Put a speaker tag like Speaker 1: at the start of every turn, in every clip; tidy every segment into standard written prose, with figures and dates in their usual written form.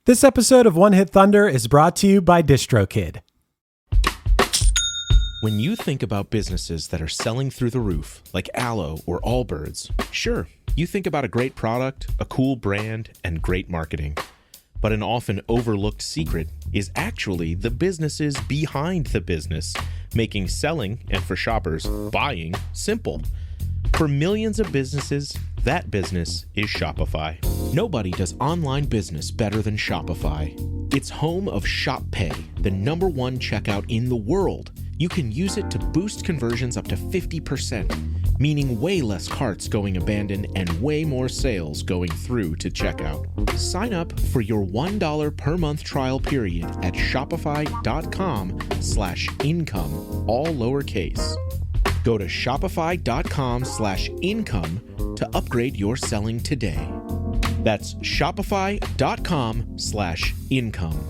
Speaker 1: This episode of One Hit Thunder is brought to you by DistroKid.
Speaker 2: When you think about businesses that are selling through the roof, like Aloe or Allbirds, sure, you think about a great product, a cool brand, and great marketing. But an often overlooked secret is actually the businesses behind the business, making selling, and for shoppers, buying, simple. For millions of businesses, that business is Shopify. Nobody does online business better than Shopify. It's home of Shop Pay, the #1 checkout in the world. You can use it to boost conversions up to 50%, meaning way less carts going abandoned and way more sales going through to checkout. Sign up for your $1 per month trial period at shopify.com/income, all lowercase. Go to shopify.com/income to upgrade your selling today. That's shopify.com/income.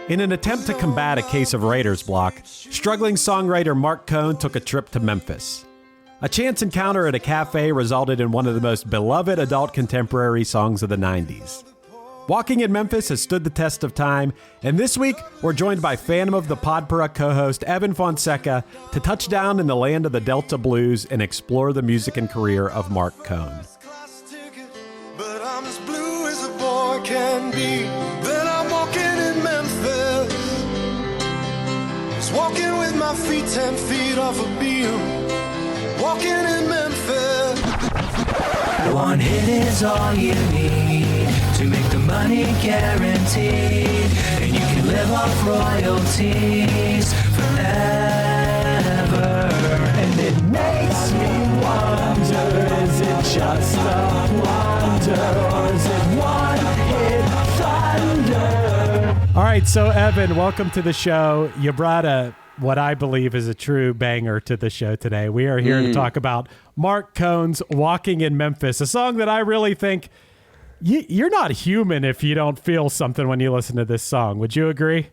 Speaker 1: In an attempt to combat a case of writer's block, struggling songwriter Marc Cohn took a trip to Memphis. A chance encounter at a cafe resulted in one of the most beloved adult contemporary songs of the 90s. Walking in Memphis has stood the test of time, and this week we're joined by Phantom of the Podpera co-host Evan Fonseca to touch down in the land of the Delta Blues and explore the music and career of Marc Cohn.
Speaker 3: But I'm as blue as a boy can be. Then I'm walking in Memphis, just walking with my feet 10 feet off a beam. Walking in Memphis.
Speaker 4: One hit is all you need to make the money guaranteed, and you can live off royalties forever.
Speaker 5: And it makes me wonder, is it just a wonder, or is it one hit thunder?
Speaker 1: All right, so Evan, welcome to the show. You brought what I believe is a true banger to the show today. We are here to talk about Marc Cohn's Walking in Memphis, a song that I really think you're not human if you don't feel something when you listen to this song. Would you agree?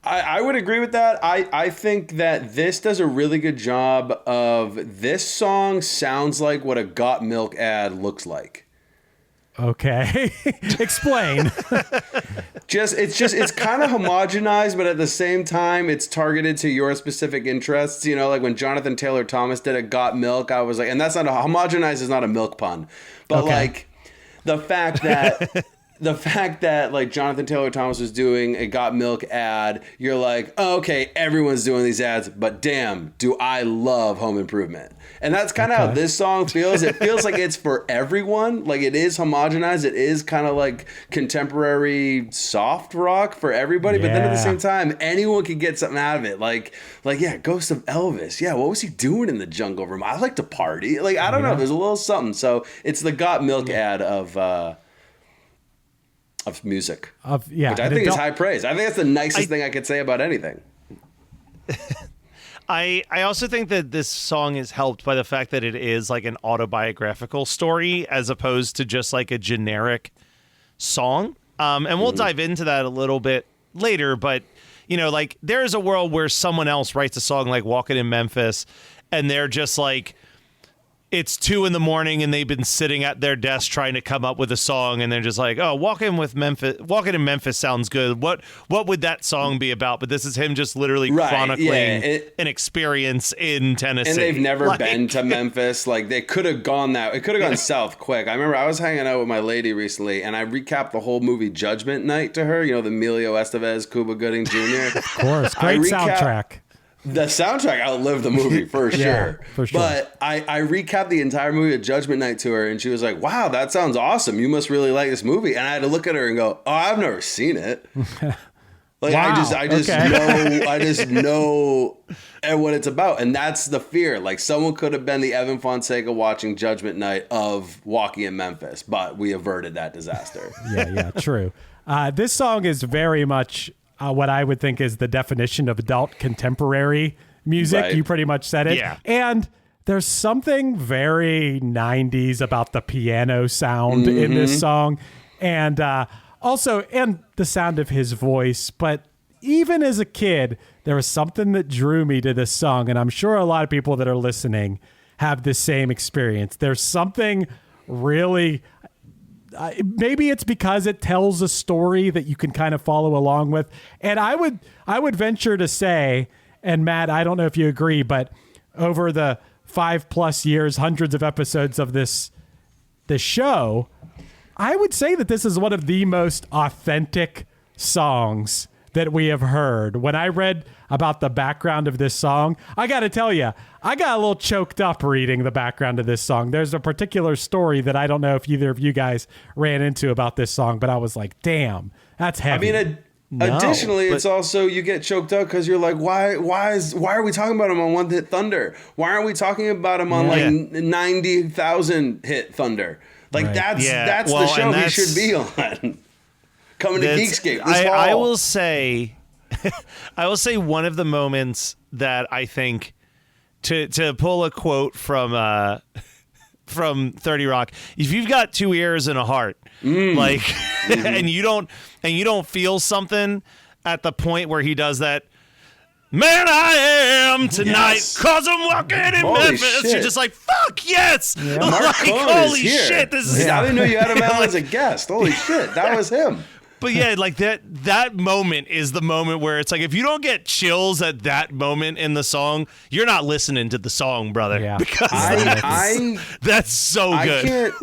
Speaker 6: I would agree with that. I think that this does a really good job of, this song sounds like what a Got Milk ad looks like.
Speaker 1: Okay. Explain.
Speaker 6: It's kind of homogenized, but at the same time, it's targeted to your specific interests. You know, like when Jonathan Taylor Thomas did a Got Milk, I was like, and that's not homogenized is not a milk pun, but okay. Like the fact that like Jonathan Taylor Thomas was doing a Got Milk ad, you're like, oh, okay, everyone's doing these ads, but damn, do I love Home Improvement. And that's kind of how this song feels. It feels like it's for everyone. Like, it is homogenized. It is kind of like contemporary soft rock for everybody. Yeah. But then at the same time, anyone can get something out of it. Like yeah, Ghost of Elvis. Yeah, what was he doing in the jungle room? I like to party. Like, I don't know. There's a little something. So it's the Got Milk ad of music. Which I think is high praise. I think that's the nicest thing I could say about anything.
Speaker 7: I also think that this song is helped by the fact that it is like an autobiographical story as opposed to just like a generic song. And we'll dive into that a little bit later. But, you know, like there is a world where someone else writes a song like Walking in Memphis and they're just like, it's 2 a.m. and they've been sitting at their desk trying to come up with a song, and they're just like, "Oh, Walking in Memphis sounds good. What would that song be about?" But this is him just literally chronicling an experience in Tennessee,
Speaker 6: and they've never been to Memphis. Like they could have gone it could have gone south quick. I remember I was hanging out with my lady recently, and I recapped the whole movie Judgment Night to her. You know, the Emilio Estevez, Cuba Gooding Jr.
Speaker 1: Of course, great soundtrack.
Speaker 6: The soundtrack outlived the movie for sure.
Speaker 1: Yeah, for sure.
Speaker 6: But I recapped the entire movie of Judgment Night to her, and she was like, "Wow, that sounds awesome. You must really like this movie." And I had to look at her and go, "Oh, I've never seen it." Like wow. I just know what it's about, and that's the fear. Like someone could have been the Evan Fonseca watching Judgment Night of Walking in Memphis, but we averted that disaster.
Speaker 1: Yeah, true. This song is very much what I would think is the definition of adult contemporary music. Right. You pretty much said it. Yeah. And there's something very 90s about the piano sound in this song. And also, and the sound of his voice. But even as a kid, there was something that drew me to this song. And I'm sure a lot of people that are listening have the same experience. There's something really, maybe it's because it tells a story that you can kind of follow along with. And I would venture to say, and Matt, I don't know if you agree, but over the 5+ years, hundreds of episodes of this show, I would say that this is one of the most authentic songs that we have heard. When I read about the background of this song, I got to tell you, I got a little choked up reading the background of this song. There's a particular story that I don't know if either of you guys ran into about this song, but I was like, damn, that's heavy.
Speaker 6: I mean, additionally, it's also, you get choked up because you're like, why are we talking about him on One Hit Thunder? Why aren't we talking about him on 90,000 hit Thunder? Like that's the show he should be on. Coming to Geekscape this fall.
Speaker 7: I will say one of the moments that I think, to pull a quote from 30 Rock, if you've got 2 ears and a heart, and you don't feel something at the point where he does that, man, I am tonight, cause I'm walking in Memphis.
Speaker 6: Shit.
Speaker 7: You're just like, fuck yes.
Speaker 6: Yeah. Marc Cohn
Speaker 7: holy
Speaker 6: is here.
Speaker 7: shit. This is,
Speaker 6: I didn't know you had him out as a guest. Holy shit. That was him.
Speaker 7: But yeah, like that moment is the moment where it's like, if you don't get chills at that moment in the song, you're not listening to the song, brother.
Speaker 1: Yeah.
Speaker 7: Because that's so good.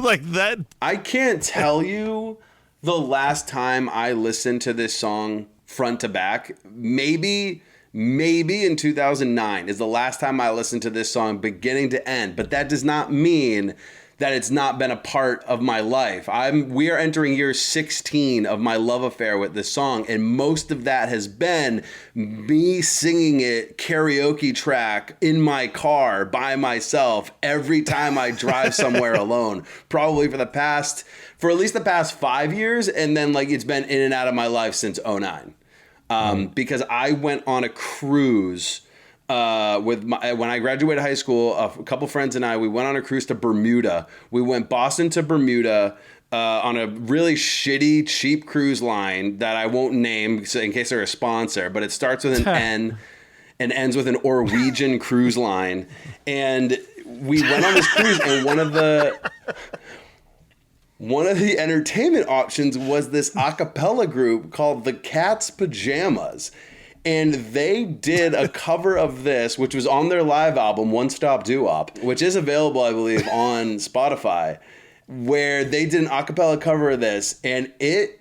Speaker 7: I
Speaker 6: can't tell you the last time I listened to this song front to back. Maybe in 2009 is the last time I listened to this song beginning to end. But that does not mean that it's not been a part of my life. We are entering year 16 of my love affair with this song, and most of that has been me singing it karaoke track in my car by myself every time I drive somewhere alone. Probably for at least the past 5 years, and then like it's been in and out of my life since 2009. Because I went on a cruise when I graduated high school. A couple friends and we went on a cruise to Bermuda. We went Boston to Bermuda on a really shitty, cheap cruise line that I won't name in case they're a sponsor, but it starts with an N and ends with an Norwegian cruise line. And we went on this cruise, and one of the entertainment options was this a cappella group called the Cat's Pajamas. And they did a cover of this, which was on their live album, One Stop Doo-Wop, which is available, I believe, on Spotify, where they did an a cappella cover of this. And it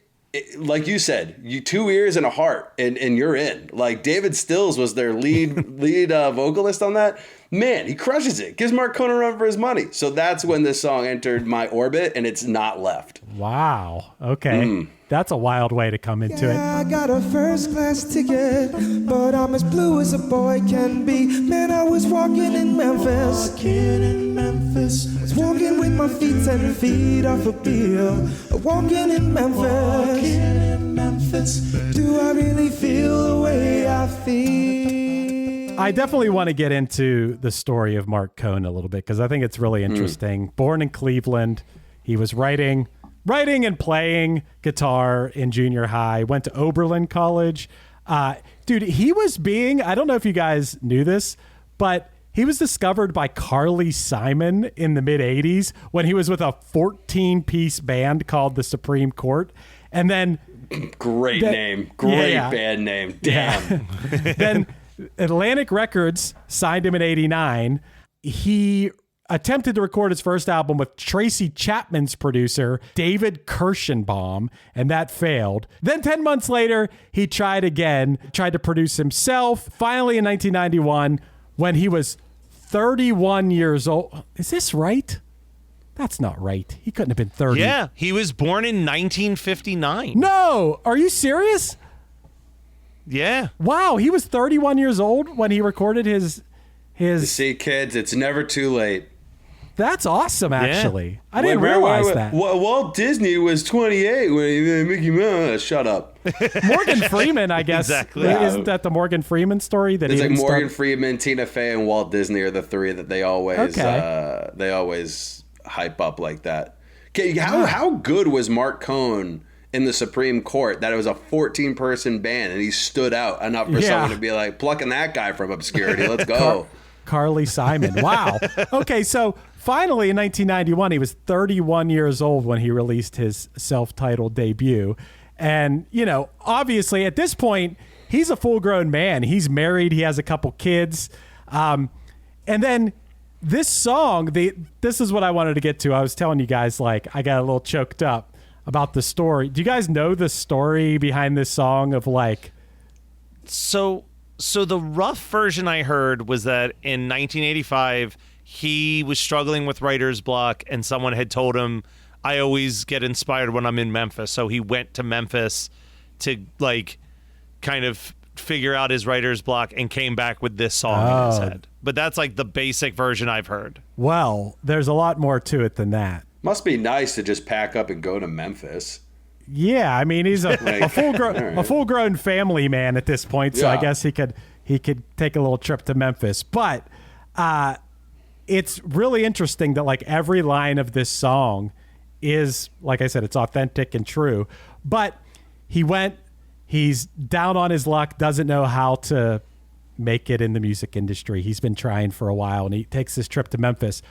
Speaker 6: like you said, 2 ears and a heart, and you're in. Like, David Stills was their lead vocalist on that. Man, he crushes it. Gives Marc Cohn a run for his money. So that's when this song entered my orbit, and it's not left.
Speaker 1: Wow. Okay. That's a wild way to come into it.
Speaker 5: I got a first class ticket, but I'm as blue as a boy can be. Man, I was walking in Memphis. Was walking with my feet 10 feet off a pier. Walking in Memphis. Do I really feel the way I feel?
Speaker 1: I definitely want to get into the story of Marc Cohn a little bit, because I think it's really interesting. Born in Cleveland, he was writing and playing guitar in junior high, went to Oberlin College. Dude, he was I don't know if you guys knew this, but he was discovered by Carly Simon in the mid-'80s when he was with a 14-piece band called the Supreme Court. And then...
Speaker 6: Great band name. Damn.
Speaker 1: Yeah. Then Atlantic Records signed him in 89. He attempted to record his first album with Tracy Chapman's producer, David Kirschenbaum, and that failed. Then 10 months later, he tried to produce himself. Finally, in 1991, when he was 31 years old. Is this right? That's not right. He couldn't have been 30.
Speaker 7: Yeah, he was born in 1959.
Speaker 1: No, are you serious?
Speaker 7: Yeah.
Speaker 1: Wow, he was 31 years old when he recorded his...
Speaker 6: See, kids, it's never too late.
Speaker 1: That's awesome, actually. Yeah. I didn't realize that.
Speaker 6: Walt Disney was 28 when he made Mickey Mouse. Shut up.
Speaker 1: Morgan Freeman, I guess.
Speaker 7: Exactly.
Speaker 1: Isn't that the Morgan Freeman story? That
Speaker 6: it's like Morgan Freeman, Tina Fey, and Walt Disney are the three that they always hype up like that. Okay, how good was Marc Cohn in the Supreme Court that it was a 14-person band, and he stood out enough for someone to be like, plucking that guy from obscurity. Let's go.
Speaker 1: Carly Simon. Wow. Okay, so finally in 1991, he was 31 years old when he released his self-titled debut. And, you know, obviously at this point, he's a full-grown man. He's married. He has a couple kids. And then this song, this is what I wanted to get to. I was telling you guys, like, I got a little choked up about the story. Do you guys know the story behind this song of, like...
Speaker 7: So the rough version I heard was that in 1985, he was struggling with writer's block, and someone had told him, I always get inspired when I'm in Memphis. So he went to Memphis to, like, kind of figure out his writer's block and came back with this song in his head. But that's, like, the basic version I've heard.
Speaker 1: Well, there's a lot more to it than that.
Speaker 6: Must be nice to just pack up and go to Memphis.
Speaker 1: Yeah, I mean, he's a
Speaker 6: Right.
Speaker 1: a full-grown family man at this point, so I guess he could take a little trip to Memphis. But it's really interesting that, like, every line of this song is, like I said, it's authentic and true. But he's down on his luck, doesn't know how to make it in the music industry. He's been trying for a while, and he takes this trip to Memphis.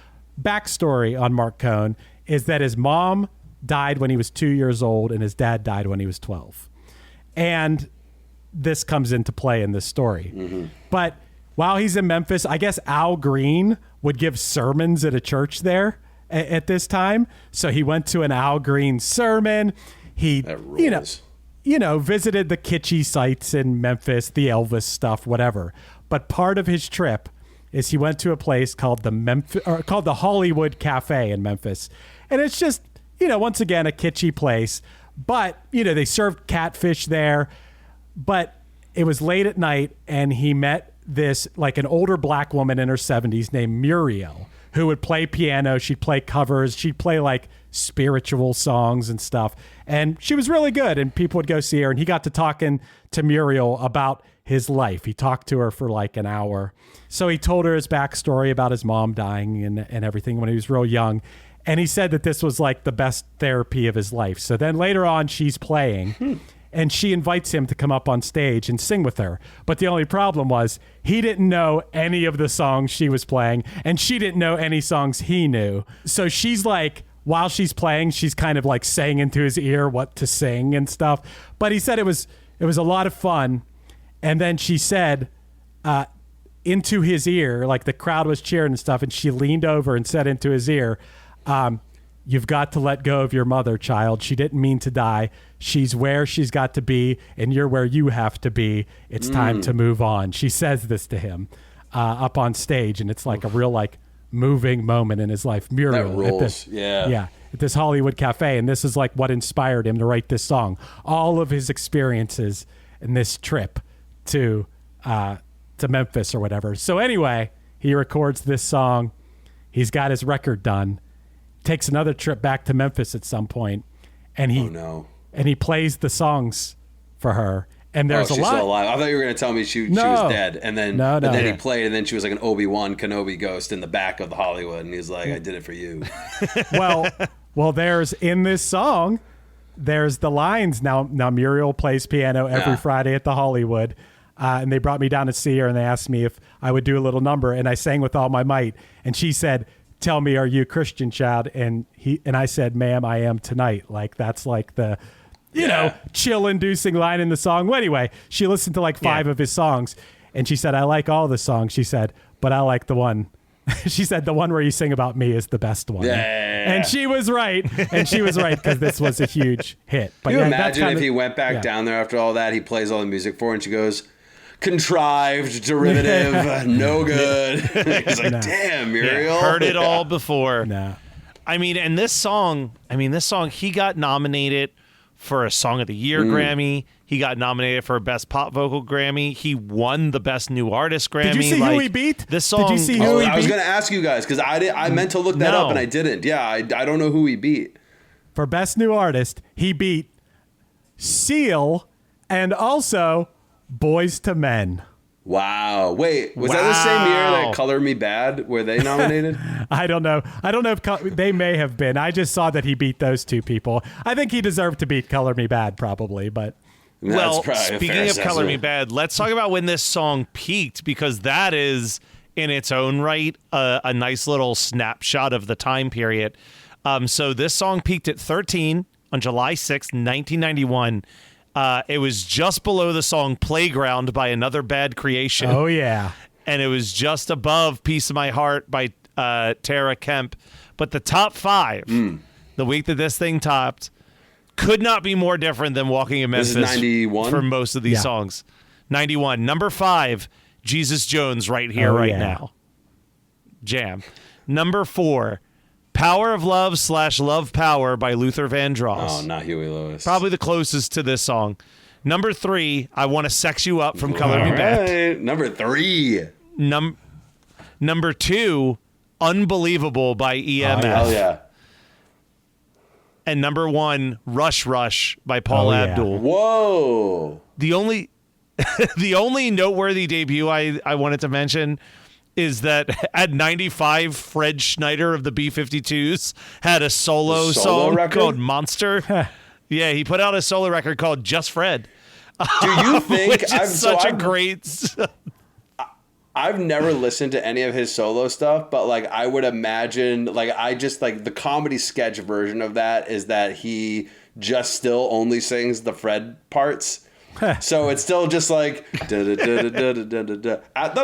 Speaker 1: Backstory on Marc Cohn is that his mom died when he was 2 years old and his dad died when he was 12. And this comes into play in this story. Mm-hmm. But while he's in Memphis, I guess Al Green would give sermons at a church there at this time. So he went to an Al Green sermon. He, you know, visited the kitschy sites in Memphis, the Elvis stuff, whatever. But part of his trip is he went to a place called the Hollywood Café in Memphis. And it's just, you know, once again, a kitschy place. But, you know, they served catfish there. But it was late at night, and he met this, like, an older black woman in her 70s named Muriel, who would play piano. She'd play covers. She'd play, like, spiritual songs and stuff. And she was really good, and people would go see her. And he got to talking to Muriel about his life. He talked to her for like an hour. So he told her his backstory about his mom dying and everything when he was real young. And he said that this was like the best therapy of his life. So then later on, she's playing and she invites him to come up on stage and sing with her. But the only problem was he didn't know any of the songs she was playing, and she didn't know any songs he knew. So she's like, while she's playing, she's kind of like saying into his ear what to sing and stuff. But he said it was a lot of fun. And then she said into his ear, like the crowd was cheering and stuff, and she leaned over and said into his ear, you've got to let go of your mother, child. She didn't mean to die. She's where she's got to be, and you're where you have to be. It's time to move on. She says this to him up on stage, and it's like a real, like, moving moment in his life. Muriel,
Speaker 6: that rules.
Speaker 1: At this Hollywood Cafe, and this is like what inspired him to write this song. All of his experiences in this trip to Memphis or whatever. So anyway, he records this song. He's got his record done. Takes another trip back to Memphis at some point, and he plays the songs for her. And there's a lot. She's still
Speaker 6: alive. I thought you were going to tell me she was dead, and then then he played, and then she was like an Obi-Wan Kenobi ghost in the back of the Hollywood, and he's like, "I did it for you."
Speaker 1: well, there's in this song, there's the lines. Now Muriel plays piano every Friday at the Hollywood. And they brought me down to see her, and they asked me if I would do a little number, and I sang with all my might. And she said, "Tell me, are you a Christian, child?" And I said, "Ma'am, I am tonight." Like, that's like the, you know, chill-inducing line in the song. Well, anyway, she listened to like 5 of his songs, and she said, "I like all the songs." She said, "But I like the one." She said, "The one where you sing about me is the best one." And she was right. And she was right, because this was a huge hit. But
Speaker 6: Can you imagine if he went back down there after all that? He plays all the music for her, and she goes, "Contrived, derivative, no good." He's like, "Damn, Muriel."
Speaker 7: Heard it all before.
Speaker 1: No.
Speaker 7: I mean, and this song, he got nominated for a Song of the Year Grammy. He got nominated for a Best Pop Vocal Grammy. He won the Best New Artist Grammy.
Speaker 1: Did you see who he beat?
Speaker 7: This song.
Speaker 1: Did you see who he beat?
Speaker 6: I was going to ask you guys, because I meant to look that up, and I didn't. Yeah, I don't know who he beat.
Speaker 1: For Best New Artist, he beat Seal and also Boys to Men.
Speaker 6: Wow. Wait, was that the same year that Color Me Bad? Were they nominated?
Speaker 1: I don't know. I don't know if they may have been. I just saw that he beat those two people. I think he deserved to beat Color Me Bad, probably, but...
Speaker 7: Well, speaking of Color Me Bad, let's talk about when this song peaked, because that is, in its own right, a nice little snapshot of the time period. So this song peaked at 13 on July 6th, 1991. It was just below the song Playground by Another Bad Creation.
Speaker 1: Oh, yeah.
Speaker 7: And it was just above Piece of My Heart by Tara Kemp. But the top 5, the week that this thing topped, could not be more different than Walking in Memphis.
Speaker 6: This is 91?
Speaker 7: For most of these songs. 91. Number 5, Jesus Jones, Right Here, Right Now. Jam. Number 4, Power of Love / Love Power by Luther Vandross.
Speaker 6: Oh, not Huey Lewis.
Speaker 7: Probably the closest to this song. Number 3, I Want to Sex You Up from Color Me Back.
Speaker 6: Number 3.
Speaker 7: Number 2, Unbelievable by EMF.
Speaker 6: Hell yeah.
Speaker 7: And number 1, Rush Rush by Paul Abdul.
Speaker 6: Whoa.
Speaker 7: The only noteworthy debut I wanted to mention is that at 95, Fred Schneider of the B-52s had a solo song
Speaker 6: record?
Speaker 7: called Monster. Yeah, he put out a solo record called Just Fred.
Speaker 6: Do you think...
Speaker 7: Which is a great...
Speaker 6: I've never listened to any of his solo stuff, but like I would imagine, like I just like the comedy sketch version of that is that he just still only sings the Fred parts. So it's still just like at the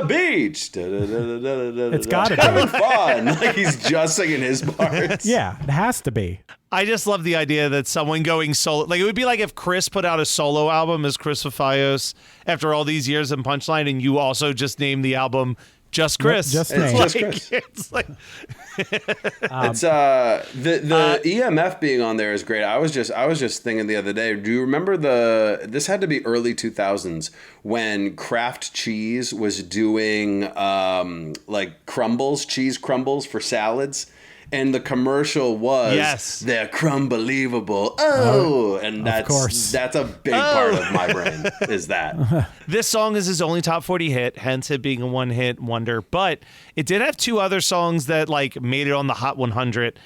Speaker 6: beach.
Speaker 1: It's gotta be
Speaker 6: having fun. Like he's just singing his parts.
Speaker 1: Yeah, it has to be.
Speaker 7: I just love the idea that someone going solo, like it would be like if Chris put out a solo album as Chris Fafios after all these years in Punchline, and you also just named the album Just Chris.
Speaker 1: Just
Speaker 6: Chris.
Speaker 7: It's like
Speaker 6: it's the EMF being on there is great. I was just thinking the other day. Do you remember this had to be early 2000s when Kraft Cheese was doing like cheese crumbles for salads. And the commercial was they're crumbelievable. And that's a big part of my brain is that.
Speaker 7: This song is his only top 40 hit, hence it being a one-hit wonder. But it did have 2 other songs that like made it on the Hot 100,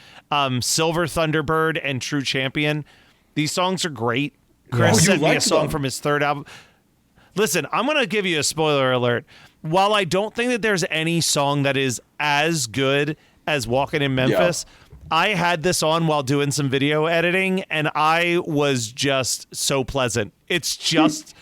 Speaker 7: Silver Thunderbird and True Champion. These songs are great. Chris sent me a song from his third album. Listen, I'm going to give you a spoiler alert. While I don't think that there's any song that is as good as Walking in Memphis, I had this on while doing some video editing, and I was just so pleasant. It's just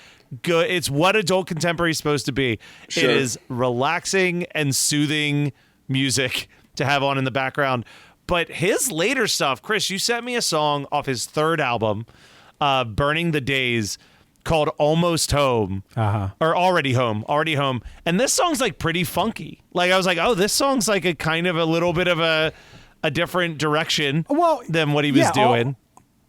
Speaker 7: good. It's what adult contemporary is supposed to be. Sure. It is relaxing and soothing music to have on in the background. But his later stuff, Chris, you sent me a song off his third album, Burning the Days, called Almost Home, or Already Home. And this song's like pretty funky. Like I was like, oh, this song's like a kind of a little bit of a different direction than what he was doing.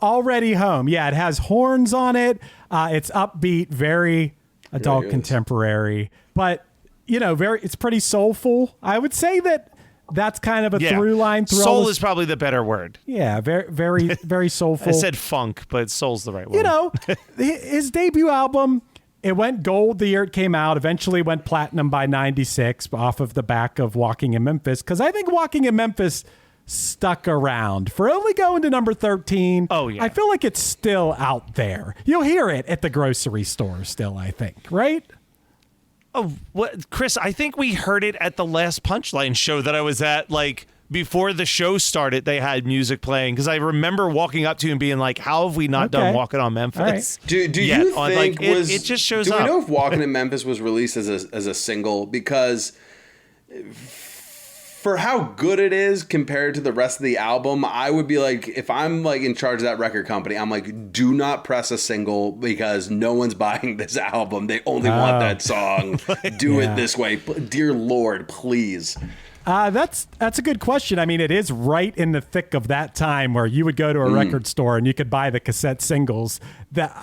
Speaker 1: Already Home. Yeah, it has horns on it. It's upbeat, very adult contemporary, but it's pretty soulful. I would say that's kind of a through line.
Speaker 7: Soul is probably the better word.
Speaker 1: Yeah, very, very, very soulful.
Speaker 7: I said funk, but soul's the right word.
Speaker 1: His debut album, it went gold the year it came out, eventually went platinum by 96 off of the back of Walking in Memphis, because I think Walking in Memphis stuck around for only going to number 13.
Speaker 7: Oh, yeah.
Speaker 1: I feel like it's still out there. You'll hear it at the grocery store still, I think, right?
Speaker 7: Oh, what, Chris, I think we heard it at the last Punchline show that I was at, like, before the show started, they had music playing, because I remember walking up to you and being like, how have we not done Walking on Memphis?
Speaker 6: Right. Do you think
Speaker 7: it just shows up.
Speaker 6: Do we know if Walking in Memphis was released as a single? Because for how good it is compared to the rest of the album, I would be like, if I'm like in charge of that record company, I'm like, do not press a single because no one's buying this album. They only want that song. Do it this way. Dear Lord, please.
Speaker 1: That's a good question. I mean, it is right in the thick of that time where you would go to a record store and you could buy the cassette singles that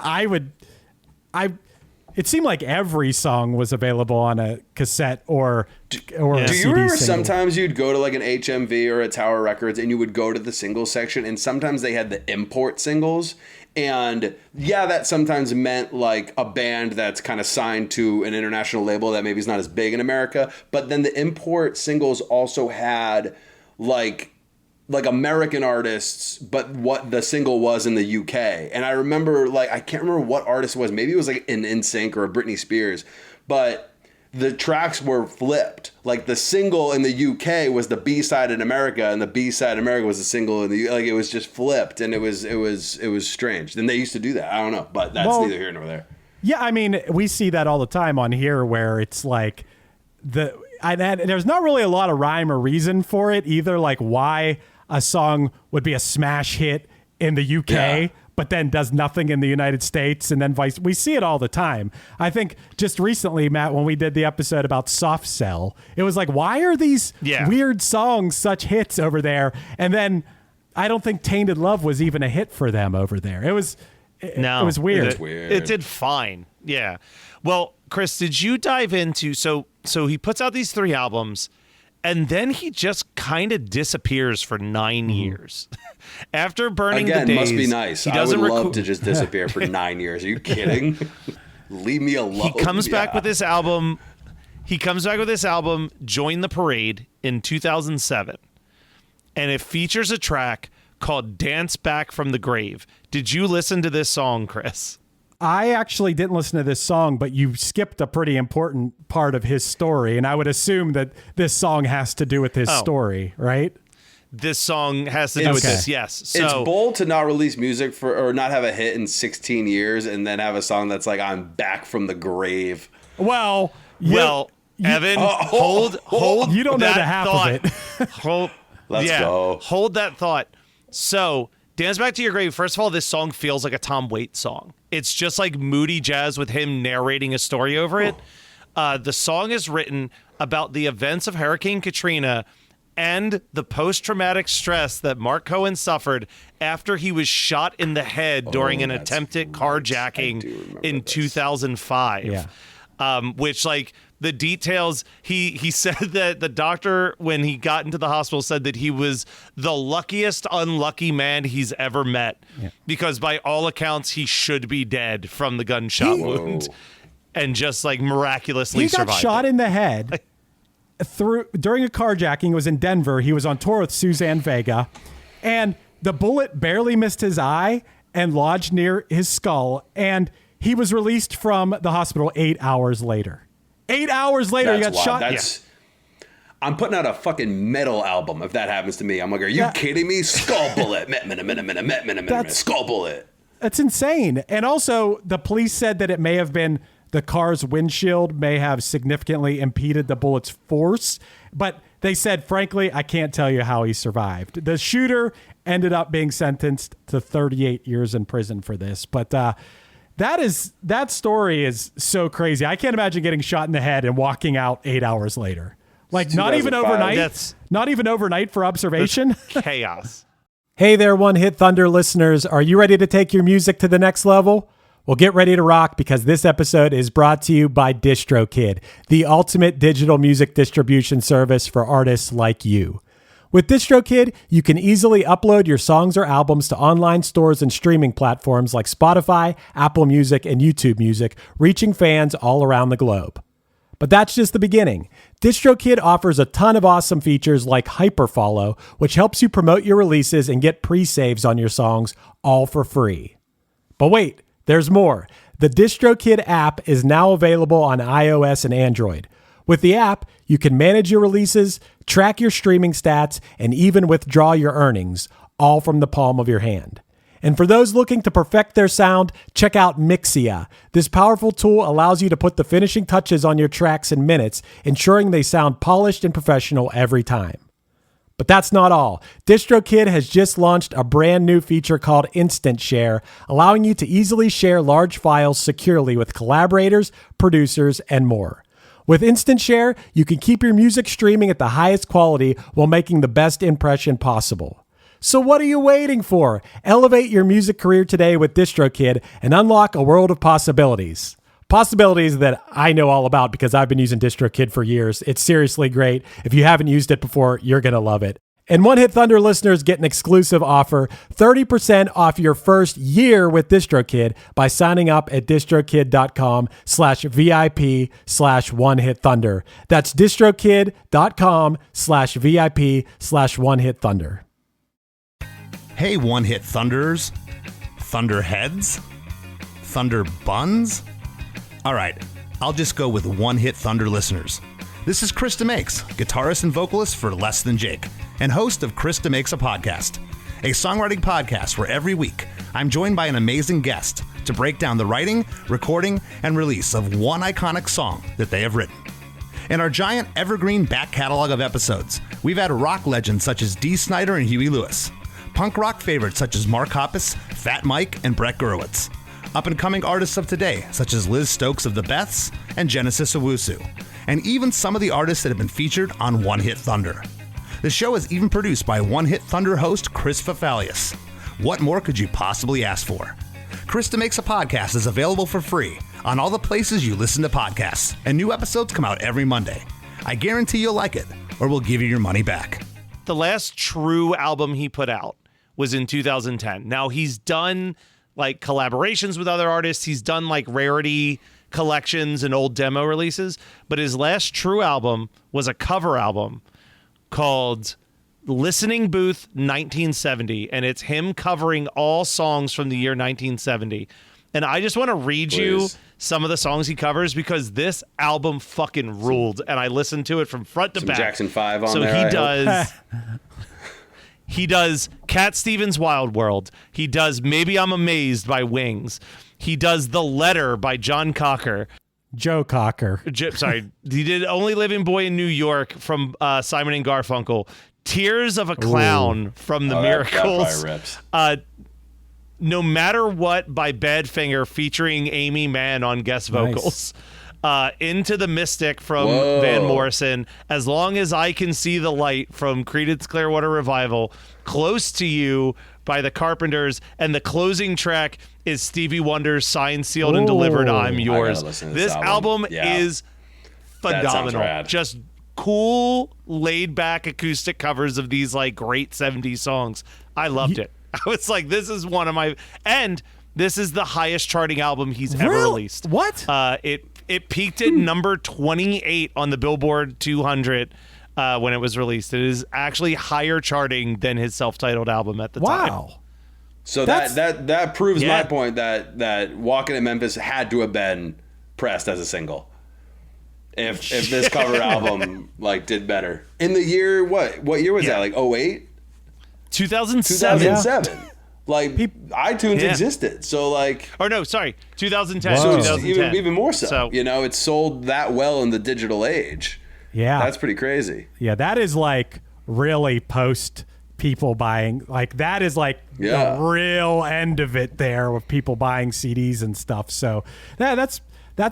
Speaker 1: it seemed like every song was available on a cassette or a
Speaker 6: Do you
Speaker 1: CD
Speaker 6: remember
Speaker 1: single.
Speaker 6: sometimes you'd go to like an HMV or a Tower Records and you would go to the single section and sometimes they had the import singles. And yeah, that sometimes meant like a band that's kind of signed to an international label that maybe is not as big in America. But then the import singles also had like American artists, but what the single was in the UK. And I remember, like, I can't remember what artist it was. Maybe it was like an NSYNC or a Britney Spears, but the tracks were flipped. Like the single in the UK was the B-side in America, and the B-side in America was the single in the, like, it was just flipped, and it was strange. And they used to do that. I don't know, but that's neither here nor there.
Speaker 1: Yeah, I mean, we see that all the time on here where it's like there's not really a lot of rhyme or reason for it either, like why a song would be a smash hit in the UK, but then does nothing in the United States, and then we see it all the time. I think just recently, Matt, when we did the episode about Soft Cell, it was like, why are these weird songs such hits over there? And then I don't think Tainted Love was even a hit for them over there. It was weird.
Speaker 7: It did fine. Yeah. Well, Chris, did you dive into, so he puts out these 3 albums, and then he just kind of disappears for 9 years. After Burning the Days.
Speaker 6: Again, must be nice. I would love to just disappear for 9 years. Are you kidding? Leave me alone.
Speaker 7: He comes back with this album. Join the Parade, in 2007. And it features a track called Dance Back from the Grave. Did you listen to this song, Chris?
Speaker 1: I actually didn't listen to this song, but you skipped a pretty important part of his story, and I would assume that this song has to do with his story, right?
Speaker 7: This song has to do with this, yes. So,
Speaker 6: it's bold to not release music or not have a hit in 16 years and then have a song that's like, I'm back from the grave.
Speaker 7: Well, Evan, hold.
Speaker 1: You don't know the half
Speaker 7: thought.
Speaker 1: of it.
Speaker 6: Let's go.
Speaker 7: Hold that thought. So, Dance Back to Your Grave, first of all, this song feels like a Tom Waits song. It's just like moody jazz with him narrating a story over it. The song is written about the events of Hurricane Katrina and the post-traumatic stress that Marc Cohn suffered after he was shot in the head during an attempted carjacking in 2005.
Speaker 1: Yeah.
Speaker 7: Which, like, the details, he said that the doctor, when he got into the hospital, said that he was the luckiest unlucky man he's ever met, because by all accounts he should be dead from the gunshot wound, and just like miraculously survived.
Speaker 1: He got shot in the head during a carjacking. It was in Denver. He was on tour with Suzanne Vega, and the bullet barely missed his eye and lodged near his skull, and he was released from the hospital 8 hours later. 8 hours later, he got shot.
Speaker 6: I'm putting out a fucking metal album if that happens to me. I'm like, are you kidding me? Skull bullet. Skull bullet.
Speaker 1: That's insane. And also, the police said that it may have been the car's windshield may have significantly impeded the bullet's force. But they said, frankly, I can't tell you how he survived. The shooter ended up being sentenced to 38 years in prison for this. But that story is so crazy. I can't imagine getting shot in the head and walking out 8 hours later. Like, not even overnight. Not even overnight for observation.
Speaker 7: Chaos.
Speaker 1: Hey there, One Hit Thunder listeners. Are you ready to take your music to the next level? Well, get ready to rock, because this episode is brought to you by DistroKid, the ultimate digital music distribution service for artists like you. With DistroKid, you can easily upload your songs or albums to online stores and streaming platforms like Spotify, Apple Music, and YouTube Music, reaching fans all around the globe. But that's just the beginning. DistroKid offers a ton of awesome features like Hyperfollow, which helps you promote your releases and get pre-saves on your songs, all for free. But wait, there's more. The DistroKid app is now available on iOS and Android. With the app, you can manage your releases, track your streaming stats, and even withdraw your earnings, all from the palm of your hand. And for those looking to perfect their sound, check out Mixia. This powerful tool allows you to put the finishing touches on your tracks in minutes, ensuring they sound polished and professional every time. But that's not all. DistroKid has just launched a brand new feature called Instant Share, allowing you to easily share large files securely with collaborators, producers, and more. With Instant Share, you can keep your music streaming at the highest quality while making the best impression possible. So what are you waiting for? Elevate your music career today with DistroKid and unlock a world of possibilities. Possibilities that I know all about because I've been using DistroKid for years. It's seriously great. If you haven't used it before, you're going to love it. And One Hit Thunder listeners get an exclusive offer, 30% off your first year with DistroKid by signing up at distrokid.com/VIP/OneHitThunder. That's distrokid.com/VIP/OneHitThunder.
Speaker 8: Hey, One Hit Thunders, Thunderheads, Thunder Buns. All right, I'll just go with One Hit Thunder listeners. This is Krista Makes, guitarist and vocalist for Less Than Jake, and host of Krista Makes a Podcast, a songwriting podcast where every week I'm joined by an amazing guest to break down the writing, recording, and release of one iconic song that they have written. In our giant evergreen back catalog of episodes, we've had rock legends such as Dee Snider and Huey Lewis, punk rock favorites such as Mark Hoppus, Fat Mike, and Brett Gurewitz, up-and-coming artists of today such as Liz Stokes of the Beths and Genesis Owusu, and even some of the artists that have been featured on One Hit Thunder. The show is even produced by One Hit Thunder host Chris Fafalius. What more could you possibly ask for? Krista Makes a Podcast is available for free on all the places you listen to podcasts, and new episodes come out every Monday. I guarantee you'll like it, or we'll give you your money back.
Speaker 7: The last true album he put out was in 2010. Now, he's done like collaborations with other artists. He's done like rarity collections and old demo releases, but his last true album was a cover album called Listening Booth 1970, and it's him covering all songs from the year 1970. And I just want to read you some of the songs he covers because this album fucking ruled, and I listened to it from front to back.
Speaker 6: Jackson 5 on
Speaker 7: so
Speaker 6: there.
Speaker 7: So he does. He does Cat Stevens' Wild World. He does Maybe I'm Amazed by Wings. He does The Letter by John Cocker.
Speaker 1: Joe Cocker.
Speaker 7: Sorry. He did Only Living Boy in New York from Simon and Garfunkel. Tears of a Clown from The Miracles.
Speaker 6: That rips.
Speaker 7: No Matter What by Badfinger featuring Amy Mann on guest vocals. Into the Mystic from Van Morrison, As Long as I Can See the Light from Creedence Clearwater Revival, Close to You by the Carpenters, and the closing track is Stevie Wonder's Signed, Sealed, and Delivered, I'm Yours. This album is phenomenal. Just cool, laid-back acoustic covers of these like great 70s songs. I loved it. I was like, this is one of my... And this is the highest charting album he's ever released.
Speaker 1: What?
Speaker 7: It peaked at number 28 on the Billboard 200 when it was released. It is actually higher charting than his self-titled album at the time.
Speaker 1: Wow.
Speaker 6: So that proves my point that Walking in Memphis had to have been pressed as a single. If this cover album like did better. In the year what year was that? Like 08?
Speaker 7: 2007.
Speaker 6: 2007. Like iTunes existed, so like.
Speaker 7: Or no, sorry, 2010.
Speaker 6: So
Speaker 7: 2010.
Speaker 6: Even more so. You know, it sold that well in the digital age.
Speaker 1: Yeah,
Speaker 6: that's pretty crazy.
Speaker 1: Yeah, that is like really post people buying. Like that is like the real end of it there with people buying CDs and stuff. So that's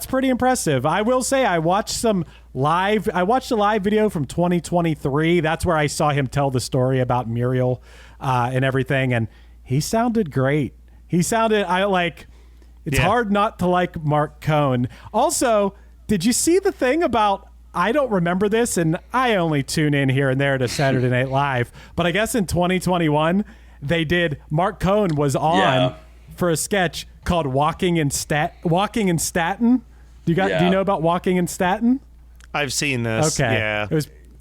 Speaker 1: pretty impressive. I will say I watched a live video from 2023. That's where I saw him tell the story about Muriel and everything, and he sounded great. It's hard not to like Marc Cohn. Also, did you see the thing about, I don't remember this, and I only tune in here and there to Saturday Night Live, but I guess in 2021, Marc Cohn was on for a sketch called Walking in Staten. Do you know about Walking in Staten?
Speaker 7: I've seen this.
Speaker 1: Okay.
Speaker 7: Yeah.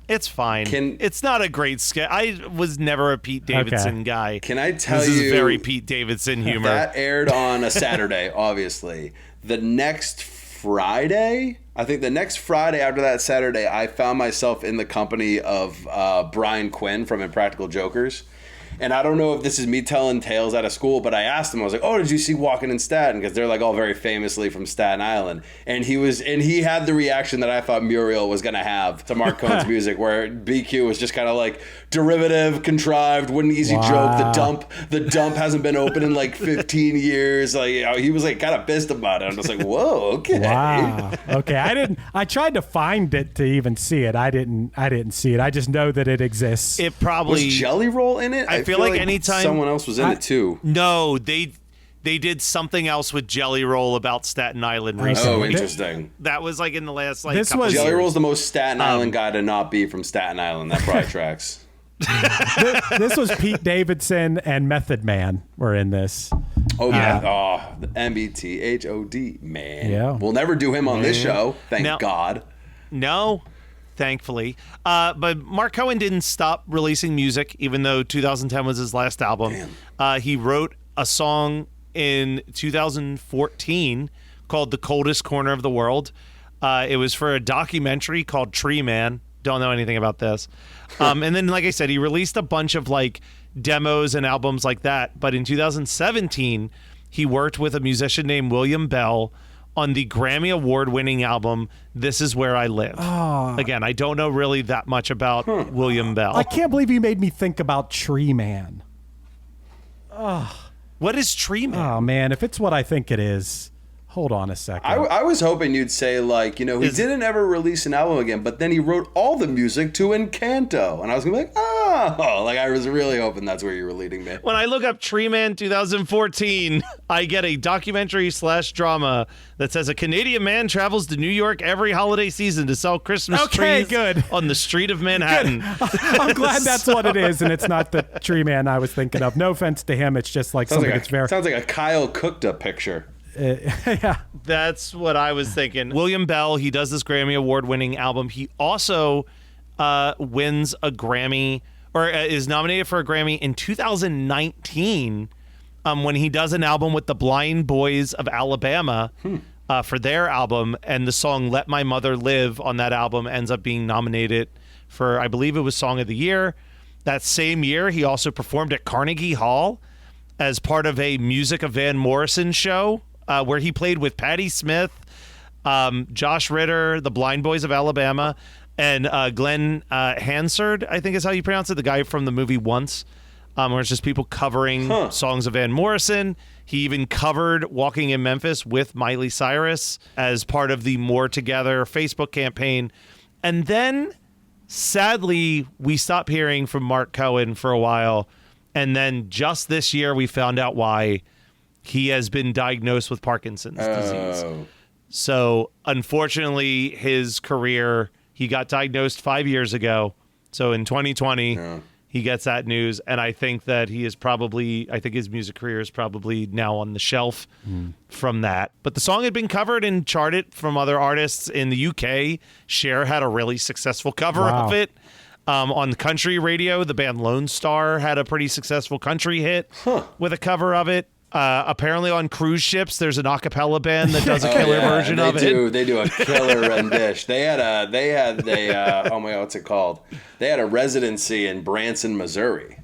Speaker 7: It's fine. It's not a great sketch. I was never a Pete Davidson guy.
Speaker 6: Can I tell
Speaker 7: this
Speaker 6: you?
Speaker 7: This is very Pete Davidson humor.
Speaker 6: That aired on a Saturday, obviously. The next Friday, after that Saturday, I found myself in the company of Brian Quinn from Impractical Jokers. And I don't know if this is me telling tales out of school, but I asked him, I was like, oh, did you see Walking in Staten? Because they're like all very famously from Staten Island. And he had the reaction that I thought Muriel was going to have to Marc Cohn's music, where BQ was just kind of like derivative, contrived, wouldn't easy joke. The dump hasn't been open in like 15 years. Like, you know, he was like kind of pissed about it. I'm just like, whoa, okay.
Speaker 1: Wow. Okay. I tried to find it to even see it. I didn't see it. I just know that it exists.
Speaker 7: It probably
Speaker 6: was Jelly Roll in it.
Speaker 7: I feel like anytime
Speaker 6: someone else was in it too.
Speaker 7: No, they did something else with Jelly Roll about Staten Island recently.
Speaker 6: Oh, interesting.
Speaker 7: That was like in the last like
Speaker 1: This
Speaker 7: couple
Speaker 1: was-
Speaker 7: years.
Speaker 6: Jelly Roll's the most Staten Island guy to not be from Staten Island. That probably tracks.
Speaker 1: This was Pete Davidson and Method Man were in this.
Speaker 6: Oh, yeah. Oh, the MBTHOD, man.
Speaker 1: Yeah.
Speaker 6: We'll never do him on this show. Thank
Speaker 7: Now-
Speaker 6: God.
Speaker 7: No, thankfully. But Marc Cohn didn't stop releasing music, even though 2010 was his last album. He wrote a song in 2014 called The Coldest Corner of the World. It was for a documentary called Tree Man. Don't know anything about this. And then, like I said, he released a bunch of like demos and albums like that. But in 2017, he worked with a musician named William Bell on the Grammy Award-winning album This Is Where I Live. Again, I don't know really that much about William Bell.
Speaker 1: I can't believe you made me think about Tree Man.
Speaker 7: What is Tree Man?
Speaker 1: Oh man, if it's what I think it is, hold on a second.
Speaker 6: I was hoping you'd say, like, he didn't ever release an album again, but then he wrote all the music to Encanto. And I was going to be like, like, I was really hoping that's where you were leading me.
Speaker 7: When I look up Tree Man 2014, I get a documentary/drama that says a Canadian man travels to New York every holiday season to sell Christmas trees
Speaker 1: good.
Speaker 7: on the street of Manhattan.
Speaker 1: I'm glad that's what it is, and it's not the Tree Man I was thinking of. No offense to him, it's just like something that's very...
Speaker 6: Sounds like a Kyle Cookta picture.
Speaker 1: yeah.
Speaker 7: That's what I was thinking. William Bell, he does this Grammy Award-winning album. He also wins a Grammy, or is nominated for a Grammy in 2019 when he does an album with the Blind Boys of Alabama for their album, and the song Let My Mother Live on that album ends up being nominated for, I believe it was Song of the Year. That same year, he also performed at Carnegie Hall as part of a Music of Van Morrison show where he played with Patti Smith, Josh Ritter, the Blind Boys of Alabama, and Glenn Hansard, I think is how you pronounce it, the guy from the movie Once, where it's just people covering songs of Van Morrison. He even covered Walking in Memphis with Miley Cyrus as part of the More Together Facebook campaign. And then, sadly, we stopped hearing from Marc Cohn for a while. And then just this year, we found out why. He has been diagnosed with Parkinson's disease. So, unfortunately, his career, he got diagnosed 5 years ago. So, in 2020, he gets that news. And I think that I think his music career is probably now on the shelf from that. But the song had been covered and charted from other artists in the UK. Cher had a really successful cover of it. On country radio, the band Lone Star had a pretty successful country hit with a cover of it. Apparently on cruise ships, there's an a cappella band that does a killer version of it.
Speaker 6: They do a killer rendition. They had oh my God, what's it called? They had a residency in Branson, Missouri.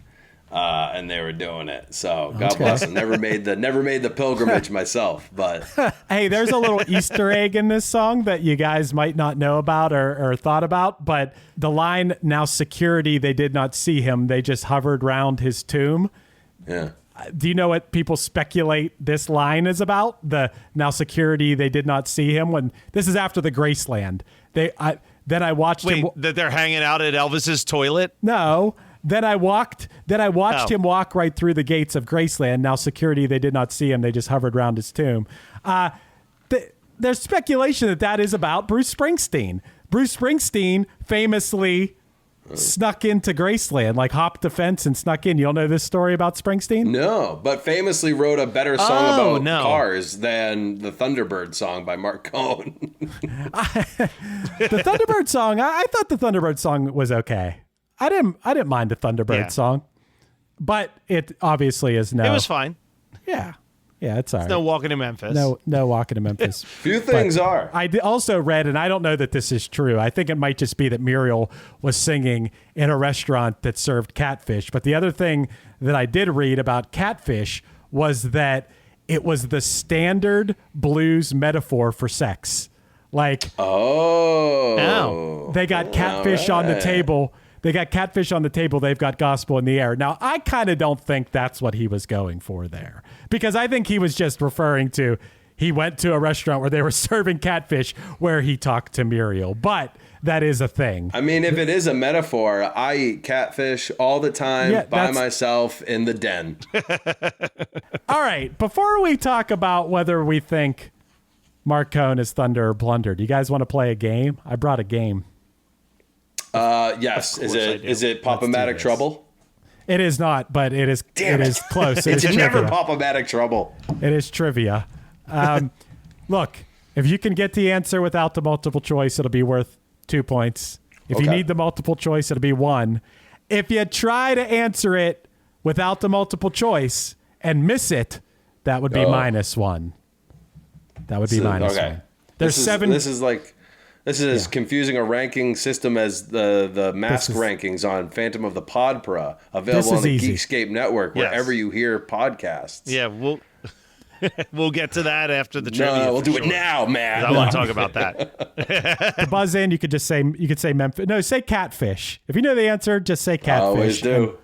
Speaker 6: And they were doing it. So God bless them. Never made the pilgrimage myself, but
Speaker 1: Hey, there's a little Easter egg in this song that you guys might not know about or thought about, but the line, "Now security, they did not see him, they just hovered round his tomb."
Speaker 6: yeah.
Speaker 1: Do you know what people speculate this line is about? The "now security, they did not see him." When this is after the Graceland, then I watched him.
Speaker 7: That they're hanging out at Elvis's toilet?
Speaker 1: No. Then I watched him walk right through the gates of Graceland. Now security, they did not see him. They just hovered around his tomb. There's speculation that is about Bruce Springsteen. Bruce Springsteen famously snuck into Graceland, like hopped the fence and snuck in. You don't know this story about Springsteen?
Speaker 6: No, but famously wrote a better song about cars than the Thunderbird song by Marc Cohn.
Speaker 1: The Thunderbird song, I thought the Thunderbird song was okay. I didn't mind the Thunderbird song, but it obviously is no.
Speaker 7: It was fine.
Speaker 1: Yeah, it's all right.
Speaker 7: No Walking in Memphis.
Speaker 1: No Walking in Memphis.
Speaker 6: Few things are.
Speaker 1: I also read, and I don't know that this is true. I think it might just be that Muriel was singing in a restaurant that served catfish. But the other thing that I did read about catfish was that it was the standard blues metaphor for sex. Like, they got catfish on the table. They got catfish on the table. They've got gospel in the air. Now, I kind of don't think that's what he was going for there, because I think he was just referring to, he went to a restaurant where they were serving catfish where he talked to Muriel. But that is a thing.
Speaker 6: I mean, if it is a metaphor, I eat catfish all the time by myself in the den.
Speaker 1: All right. Before we talk about whether we think Marc Cohn is thunder or blunder, do you guys want to play a game? I brought a game.
Speaker 6: Yes. Is it Pop-O-Matic Trouble?
Speaker 1: It is not, but it is.
Speaker 6: Damn
Speaker 1: it is close.
Speaker 6: It's
Speaker 1: is
Speaker 6: never
Speaker 1: trivia.
Speaker 6: Pop-O-Matic Trouble.
Speaker 1: It is trivia. Look, if you can get the answer without the multiple choice, it'll be worth 2 points. If you need the multiple choice, it'll be 1. If you try to answer it without the multiple choice and miss it, that would be -1. That would be -1. There's 7.
Speaker 6: This is as confusing a ranking system as the mask rankings on Phantom of the Podpera, available on the Geekscape network, wherever you hear podcasts.
Speaker 7: Yeah, we'll get to that after the trivia.
Speaker 6: No, we'll do it now, man.
Speaker 7: I want to talk about that.
Speaker 1: To buzz in, you could say Memphis. No, say catfish. If you know the answer, just say catfish.
Speaker 6: I always do.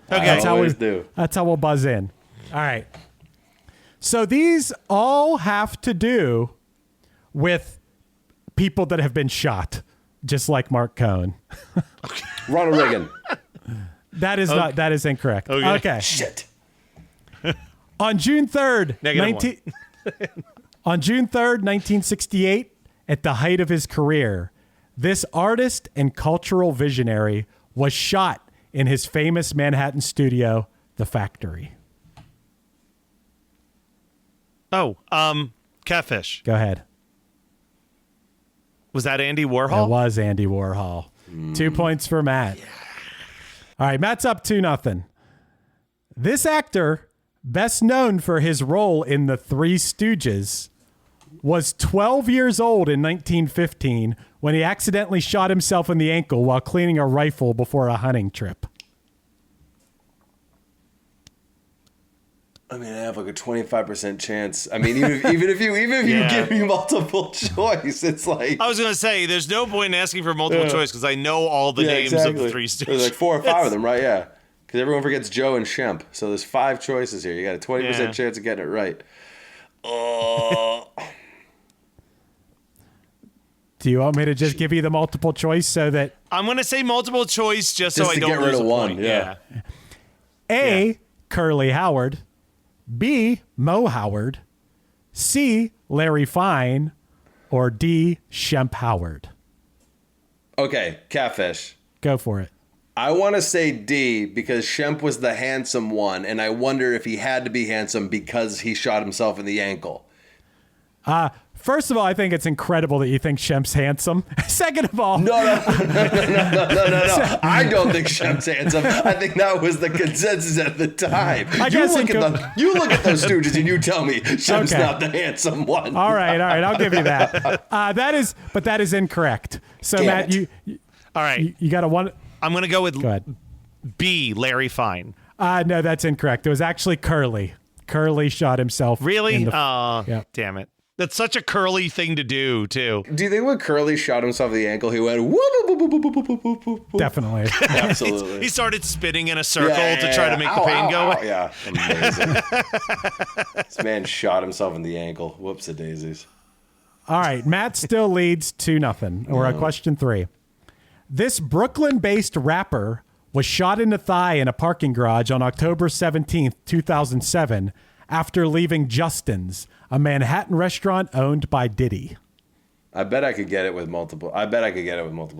Speaker 1: That's how we'll buzz in. All right. So these all have to do with people that have been shot, just like Marc Cohn.
Speaker 6: Ronald Reagan.
Speaker 1: That is not. That is incorrect. Okay.
Speaker 6: Shit.
Speaker 1: On June 3rd, 1968, at the height of his career, this artist and cultural visionary was shot in his famous Manhattan studio, The Factory.
Speaker 7: Catfish.
Speaker 1: Go ahead.
Speaker 7: Was that Andy Warhol?
Speaker 1: It was Andy Warhol. 2 points for Matt. All right, Matt's up 2-0. This actor, best known for his role in The Three Stooges, was 12 years old in 1915 when he accidentally shot himself in the ankle while cleaning a rifle before a hunting trip.
Speaker 6: I mean, I have like a 25% chance. I mean, even if you give me multiple choice, it's like
Speaker 7: I was gonna say, there's no point in asking for multiple choice because I know all the names of the Three Stooges.
Speaker 6: There's like 4 or 5 of them, right? Yeah, because everyone forgets Joe and Shemp. So there's 5 choices here. You got a 20% chance of getting it right.
Speaker 1: Do you want me to just give you the multiple choice so that
Speaker 7: I'm gonna say multiple choice just so I don't
Speaker 6: get rid
Speaker 7: lose
Speaker 6: of
Speaker 7: a
Speaker 6: one?
Speaker 7: point.
Speaker 6: Yeah.
Speaker 1: A, Curly Howard, B, Mo Howard, C, Larry Fine, or D, Shemp Howard?
Speaker 6: Okay, catfish.
Speaker 1: Go for it.
Speaker 6: I want to say D because Shemp was the handsome one, and I wonder if he had to be handsome because he shot himself in the ankle.
Speaker 1: First of all, I think it's incredible that you think Shemp's handsome. Second of all...
Speaker 6: No. I don't think Shemp's handsome. I think that was the consensus at the time. You look at those Stooges and you tell me Shemp's not the handsome one.
Speaker 1: All right, I'll give you that. That is incorrect. So,
Speaker 6: Damn
Speaker 1: Matt,
Speaker 6: it.
Speaker 7: All right.
Speaker 1: you got a one...
Speaker 7: I'm gonna go with
Speaker 1: Go ahead.
Speaker 7: B, Larry Fine.
Speaker 1: No, that's incorrect. It was actually Curly. Curly shot himself.
Speaker 7: Really?
Speaker 1: Yeah.
Speaker 7: Damn it. That's such a Curly thing to do, too.
Speaker 6: Do you think when Curly shot himself in the ankle, he went whoop, whoop, whoop, whoop, whoop, whoop, whoop, whoop?
Speaker 1: Definitely.
Speaker 6: Absolutely.
Speaker 7: He started spinning in a circle to try to make the pain go away.
Speaker 6: Yeah, amazing. This man shot himself in the ankle. Whoops a daisies.
Speaker 1: All right, Matt still leads 2-0. We're at question 3. This Brooklyn-based rapper was shot in the thigh in a parking garage on October 17th, 2007, after leaving Justin's, a Manhattan restaurant owned by Diddy.
Speaker 6: I bet I could get it with multiple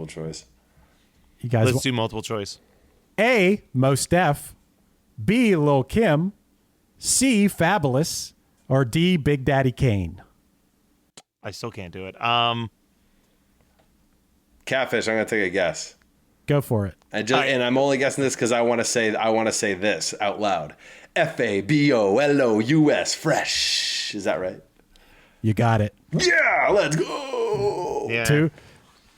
Speaker 6: choice.
Speaker 1: You guys,
Speaker 7: Let's do multiple choice.
Speaker 1: A, Mos Def, B, Lil Kim, C, Fabulous, or D, Big Daddy Kane?
Speaker 7: I still can't do it.
Speaker 6: Catfish, I'm gonna take a guess.
Speaker 1: Go for it.
Speaker 6: And I'm only guessing this because I want to say this out loud. Fabolous, fresh. Is that right?
Speaker 1: You got it.
Speaker 6: Yeah, let's go.
Speaker 7: Yeah.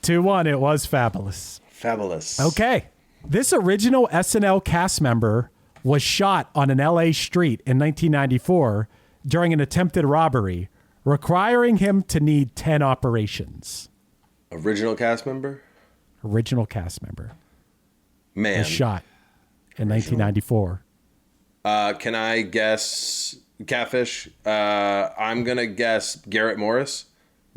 Speaker 1: 2-1. It was Fabulous.
Speaker 6: Fabulous.
Speaker 1: Okay. This original SNL cast member was shot on an LA street in 1994 during an attempted robbery, requiring him to need 10 operations.
Speaker 6: Original cast member?
Speaker 1: Original cast member.
Speaker 6: Man.
Speaker 1: Was shot in 1994.
Speaker 6: Can I guess catfish? I'm going to guess Garrett Morris.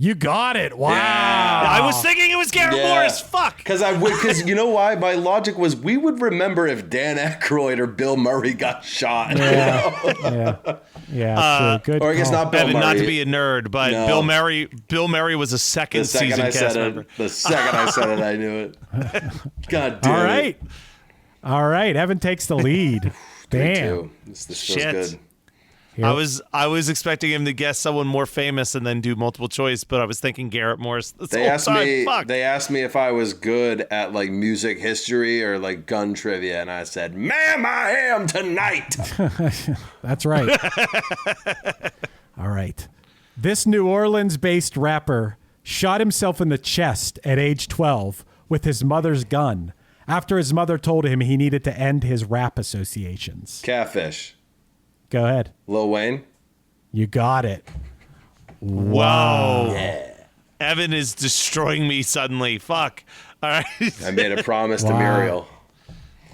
Speaker 1: You got it. Wow.
Speaker 6: Yeah.
Speaker 7: I was thinking it was Garrett Morris. Fuck.
Speaker 6: Because you know why? My logic was we would remember if Dan Aykroyd or Bill Murray got shot.
Speaker 1: Yeah, true. Good
Speaker 6: Or I guess
Speaker 1: call.
Speaker 6: not Bill
Speaker 7: Evan,
Speaker 6: Murray.
Speaker 7: not to be a nerd, but
Speaker 6: No.
Speaker 7: Bill Murray was a second
Speaker 6: The second
Speaker 7: season
Speaker 6: I
Speaker 7: cast
Speaker 6: said
Speaker 7: member.
Speaker 6: it, the second I said it, I knew it. God damn
Speaker 1: All
Speaker 6: it.
Speaker 1: right. All right. Evan takes the lead. Damn.
Speaker 6: This feels
Speaker 7: Shit.
Speaker 6: good.
Speaker 1: Yep.
Speaker 7: I was expecting him to guess someone more famous and then do multiple choice, but I was thinking Garrett Morris this
Speaker 6: They
Speaker 7: whole
Speaker 6: asked
Speaker 7: time.
Speaker 6: me.
Speaker 7: Fuck.
Speaker 6: They asked me if I was good at like music history or like gun trivia, and I said, "Ma'am, I am tonight."
Speaker 1: That's right. All right. This New Orleans-based rapper shot himself in the chest at age 12 with his mother's gun after his mother told him he needed to end his rap associations.
Speaker 6: Catfish.
Speaker 1: Go ahead.
Speaker 6: Lil Wayne.
Speaker 1: You got it.
Speaker 7: Whoa. Evan is destroying me suddenly. Fuck. All right.
Speaker 6: I made a promise to Muriel.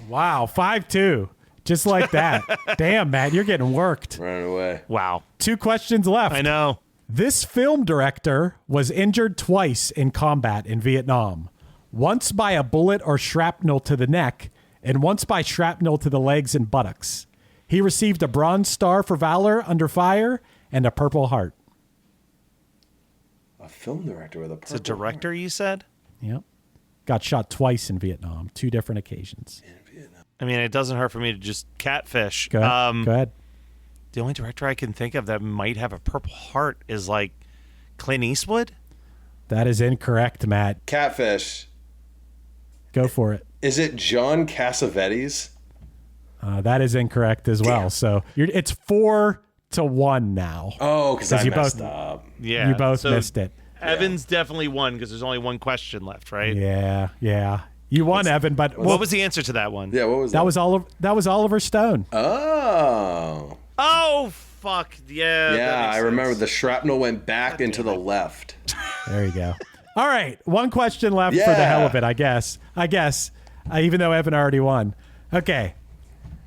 Speaker 1: Wow. 5-2. Just like that. Damn, Matt, you're getting worked.
Speaker 6: Running away.
Speaker 7: Wow.
Speaker 1: 2 questions left.
Speaker 7: I know.
Speaker 1: This film director was injured twice in combat in Vietnam. Once by a bullet or shrapnel to the neck, and once by shrapnel to the legs and buttocks. He received a Bronze Star for Valor under fire and a Purple Heart.
Speaker 6: A film director with a
Speaker 7: It's a director, you said?
Speaker 1: Yep. Got shot twice in Vietnam, 2 different occasions.
Speaker 7: I mean, it doesn't hurt for me to just catfish.
Speaker 1: Go ahead. Go ahead.
Speaker 7: The only director I can think of that might have a Purple Heart is like Clint Eastwood.
Speaker 1: That is incorrect, Matt.
Speaker 6: Catfish.
Speaker 1: Go for it.
Speaker 6: Is it John Cassavetes?
Speaker 1: That is incorrect as well. So it's 4-1 now.
Speaker 6: Oh, because I
Speaker 1: you
Speaker 6: messed
Speaker 1: both-
Speaker 6: up.
Speaker 7: Yeah.
Speaker 1: You both
Speaker 7: so
Speaker 1: missed it.
Speaker 7: Evans definitely won because there's only one question left, right?
Speaker 1: Yeah. You won, Evan, but
Speaker 7: What was the answer to that one?
Speaker 6: Yeah, what was that?
Speaker 1: that was Oliver Stone.
Speaker 6: Oh.
Speaker 7: Oh, fuck. Yeah. that
Speaker 6: Yeah,
Speaker 7: makes
Speaker 6: I remember
Speaker 7: sense.
Speaker 6: the shrapnel went back into the left.
Speaker 1: There you go. All right, 1 question left for the hell of it, I guess. Even though Evan already won. Okay.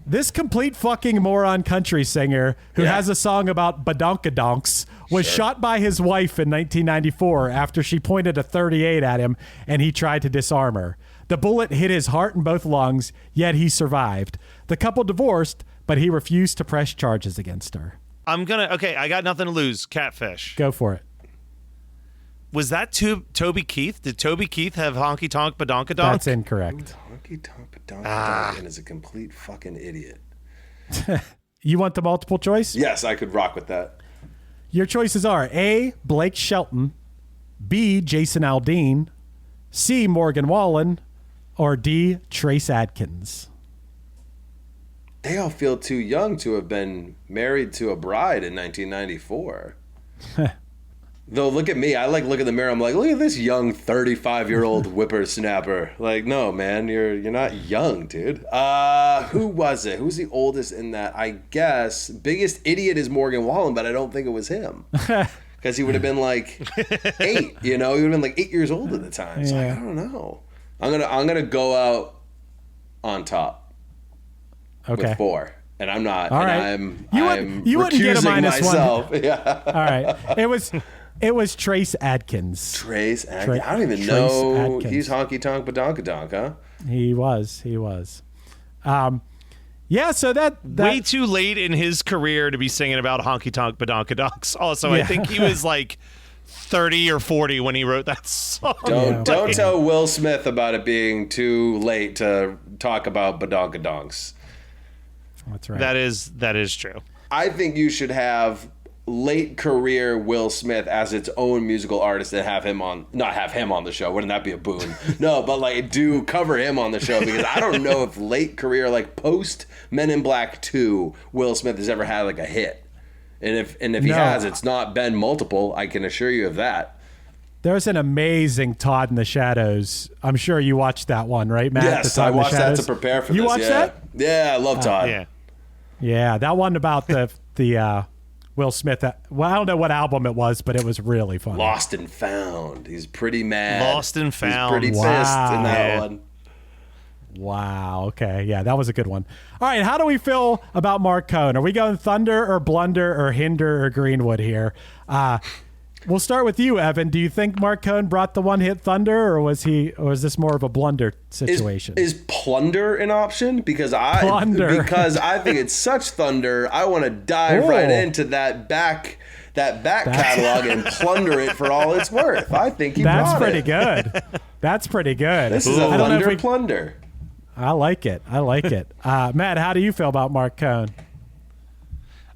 Speaker 1: This complete fucking moron country singer who has a song about badonkadonks was shot by his wife in 1994 after she pointed a .38 at him and he tried to disarm her. The bullet hit his heart and both lungs, yet he survived. The couple divorced, but he refused to press charges against her.
Speaker 7: Okay, I got nothing to lose. Catfish.
Speaker 1: Go for it.
Speaker 7: Was that Toby Keith? Did Toby Keith have Honky Tonk Badonkadonk?
Speaker 1: That's incorrect.
Speaker 6: Honky tonk badonk and is a complete fucking idiot.
Speaker 1: You want the multiple choice?
Speaker 6: Yes, I could rock with that.
Speaker 1: Your choices are A, Blake Shelton, B, Jason Aldean, C, Morgan Wallen, or D, Trace Adkins.
Speaker 6: They all feel too young to have been married to a bride in 1994. Though, look at me. I look in the mirror. I'm like, look at this young 35-year-old whippersnapper. Like, no, man, you're not young, dude. Who was it? Who's the oldest in that? I guess biggest idiot is Morgan Wallen, but I don't think it was him. Because he would have been like 8, He would have been like 8 years old at the time. So I don't know. I'm gonna go out on top
Speaker 1: Okay.
Speaker 6: with 4. And I'm not.
Speaker 1: All
Speaker 6: and
Speaker 1: right.
Speaker 6: I'm
Speaker 1: You wouldn't get a
Speaker 6: recusing
Speaker 1: -1.
Speaker 6: myself. Yeah.
Speaker 1: All right. It was Trace Adkins.
Speaker 6: Trace Adkins. I don't even
Speaker 1: Trace
Speaker 6: know.
Speaker 1: Adkins.
Speaker 6: He's honky tonk badonkadonk, huh?
Speaker 1: He was. Yeah, so that
Speaker 7: Way too late in his career to be singing about Honky Tonk Badonkadonks. Also, I think he was like 30 or 40 when he wrote that song.
Speaker 6: Don't tell Will Smith about it being too late to talk about badonkadonks.
Speaker 1: That's right.
Speaker 7: That is true.
Speaker 6: I think you should have late career Will Smith as its own musical artist and not have him on the show. Wouldn't that be a boon? No, but like do cover him on the show because I don't know if late career, like post Men in Black 2, Will Smith has ever had like a hit. And if he has, it's not been multiple. I can assure you of that.
Speaker 1: There's an amazing Todd in the Shadows. I'm sure you watched that one, right, Matt?
Speaker 6: Yes, I watched that to prepare for this.
Speaker 1: You watched that?
Speaker 6: Yeah, I love Todd.
Speaker 7: Yeah.
Speaker 1: Yeah, that one about the Will Smith. Well, I don't know what album it was, but it was really fun.
Speaker 6: Lost and Found. He's pretty mad.
Speaker 7: Lost and Found.
Speaker 6: He's pretty pissed in that one.
Speaker 1: Wow. Okay. Yeah, that was a good one. All right. How do we feel about Marc Cohn? Are we going Thunder or Blunder or Hinder or Greenwood here? We'll start with you, Evan. Do you think Marc Cohn brought the one-hit thunder, or was this more of a blunder situation?
Speaker 6: Is plunder an option? Because I think it's such thunder. I want to dive right into that back catalog and plunder it for all it's worth. I think he brought it.
Speaker 1: That's pretty good. That's pretty good.
Speaker 6: This is a thunder plunder.
Speaker 1: I like it. Matt, how do you feel about Marc Cohn?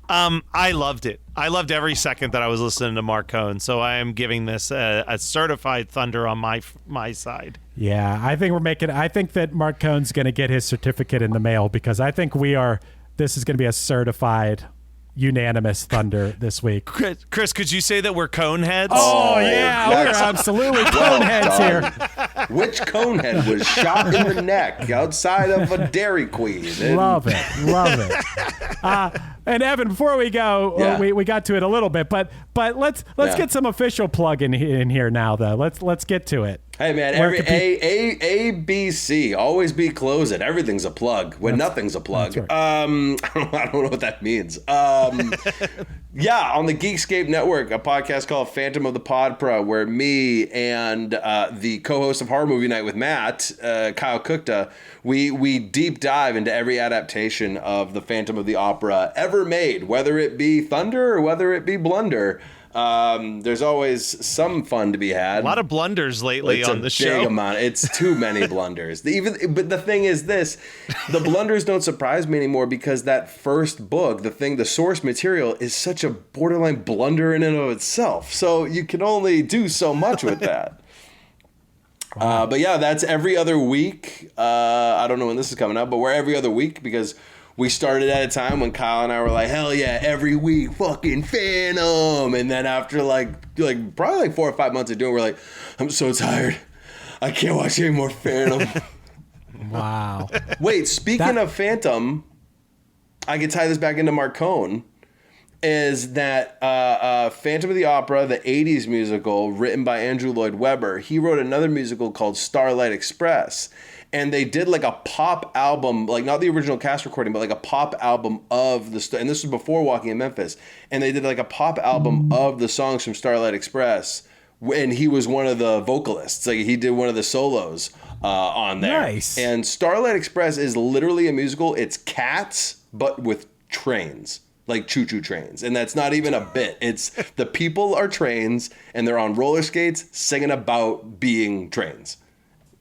Speaker 7: I loved it. I loved every second that I was listening to Marc Cohn. So I am giving this a certified thunder on my side.
Speaker 1: Yeah, I think that Marc Cohn's going to get his certificate in the mail, because I think this is going to be a certified unanimous thunder this week.
Speaker 7: Chris, could you say that we're cone heads?
Speaker 1: Oh yeah, we're absolutely cone heads here.
Speaker 6: Which cone head was shot in the neck outside of a Dairy Queen?
Speaker 1: Love it. And Evan, before we go, we got to it a little bit, but let's get some official plug in here now, though. Let's get to it.
Speaker 6: Hey man, every A B C, always be closing. Everything's a plug when nothing's a plug. Right. I don't know what that means. Yeah, on the Geekscape Network, a podcast called Phantom of the Podpera, where me and the co-host of Horror Movie Night with Matt, Kyle Kukta, we deep dive into every adaptation of the Phantom of the Opera ever made, whether it be thunder or whether it be blunder. There's always some fun to be had.
Speaker 7: A lot of blunders lately on the show.
Speaker 6: Big amount. It's too many blunders. But the thing is this, the blunders don't surprise me anymore, because that first book, the source material, is such a borderline blunder in and of itself. So you can only do so much with that. Wow. But yeah, that's every other week. I don't know when this is coming up, but we're every other week because we started at a time when Kyle and I were like, hell yeah, every week, fucking Phantom. And then after probably 4 or 5 months of doing it, we're like, I'm so tired. I can't watch any more Phantom.
Speaker 1: Wow.
Speaker 6: Wait, speaking of Phantom, I can tie this back into Marc Cohn, is that Phantom of the Opera, the 80s musical written by Andrew Lloyd Webber, he wrote another musical called Starlight Express. And they did like a pop album, like not the original cast recording, but like a pop album of the, and this was before Walking in Memphis. And they did like a pop album of the songs from Starlight Express. And he was one of the vocalists. Like he did one of the solos on there.
Speaker 1: Nice.
Speaker 6: And Starlight Express is literally a musical. It's Cats, but with trains. Like choo-choo trains. And that's not even a bit. It's the people are trains and they're on roller skates singing about being trains.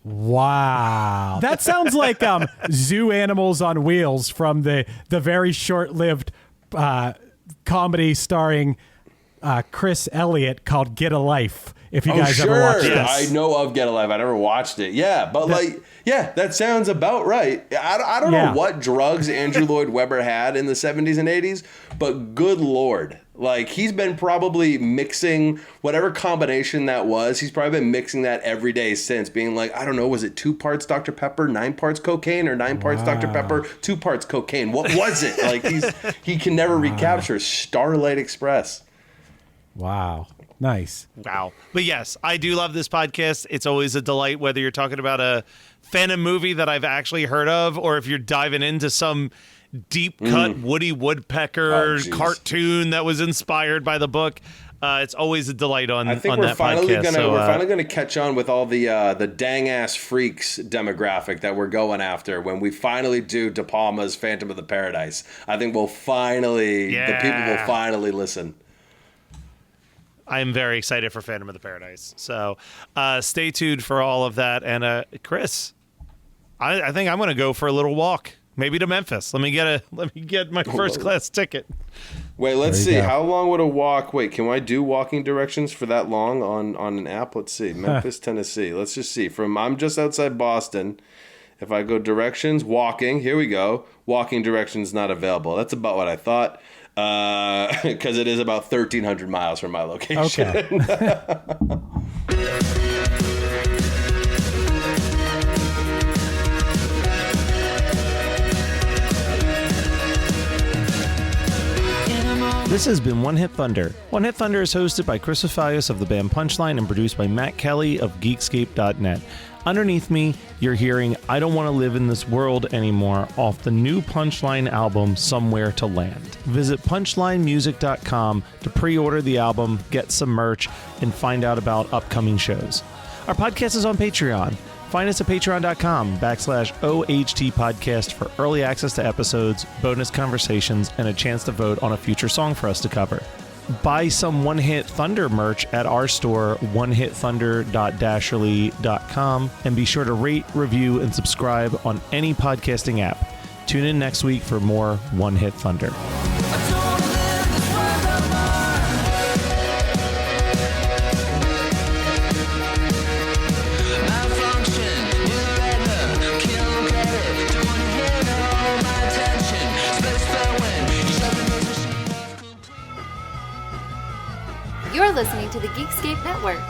Speaker 1: Wow. That sounds like Zoo Animals on Wheels from the very short-lived comedy starring Chris Elliott called Get a Life, if you guys ever watched this.
Speaker 6: I know of Get a Life. I never watched it. Yeah, but that sounds about right. I don't know what drugs Andrew Lloyd Webber had in the 70s and 80s, but good Lord. Like, he's been probably mixing whatever combination that was. He's probably been mixing that every day since, being like, I don't know, was it 2 parts Dr. Pepper, 9 parts cocaine, or 9 parts Dr. Pepper, 2 parts cocaine? What was it? Like, he can never recapture Starlight Express.
Speaker 1: Wow. Nice.
Speaker 7: Wow. But yes, I do love this podcast. It's always a delight, whether you're talking about a Phantom movie that I've actually heard of, or if you're diving into some deep cut Woody Woodpecker cartoon that was inspired by the book. It's always a delight on that podcast.
Speaker 6: We're finally gonna catch on with all the dang ass freaks demographic that we're going after when we finally do De Palma's Phantom of the Paradise. I think the people will finally listen.
Speaker 7: I am very excited for Phantom of the Paradise. So stay tuned for all of that. And Chris, I think I'm going to go for a little walk, maybe to Memphis. Let me get my first class ticket.
Speaker 6: Wait, let's see. How long would a walk? Wait, can I do walking directions for that long on an app? Let's see. Memphis, Tennessee. Let's just see. I'm just outside Boston. If I go directions, walking, here we go. Walking directions not available. That's about what I thought. Because it is about 1,300 miles from my location.
Speaker 1: Okay.
Speaker 7: This has been One Hit Thunder. One Hit Thunder is hosted by Chris Ophalius of the band Punchline and produced by Matt Kelly of Geekscape.net. Underneath me, you're hearing I Don't Want to Live in This World Anymore off the new Punchline album, Somewhere to Land. Visit punchlinemusic.com to pre-order the album, get some merch, and find out about upcoming shows. Our podcast is on Patreon. Find us at patreon.com/OHT podcast for early access to episodes, bonus conversations, and a chance to vote on a future song for us to cover. Buy some One Hit Thunder merch at our store, onehithunder.dasherly.com, and be sure to rate, review, and subscribe on any podcasting app. Tune in next week for more One Hit Thunder.
Speaker 9: You're listening to the Geekscape Network.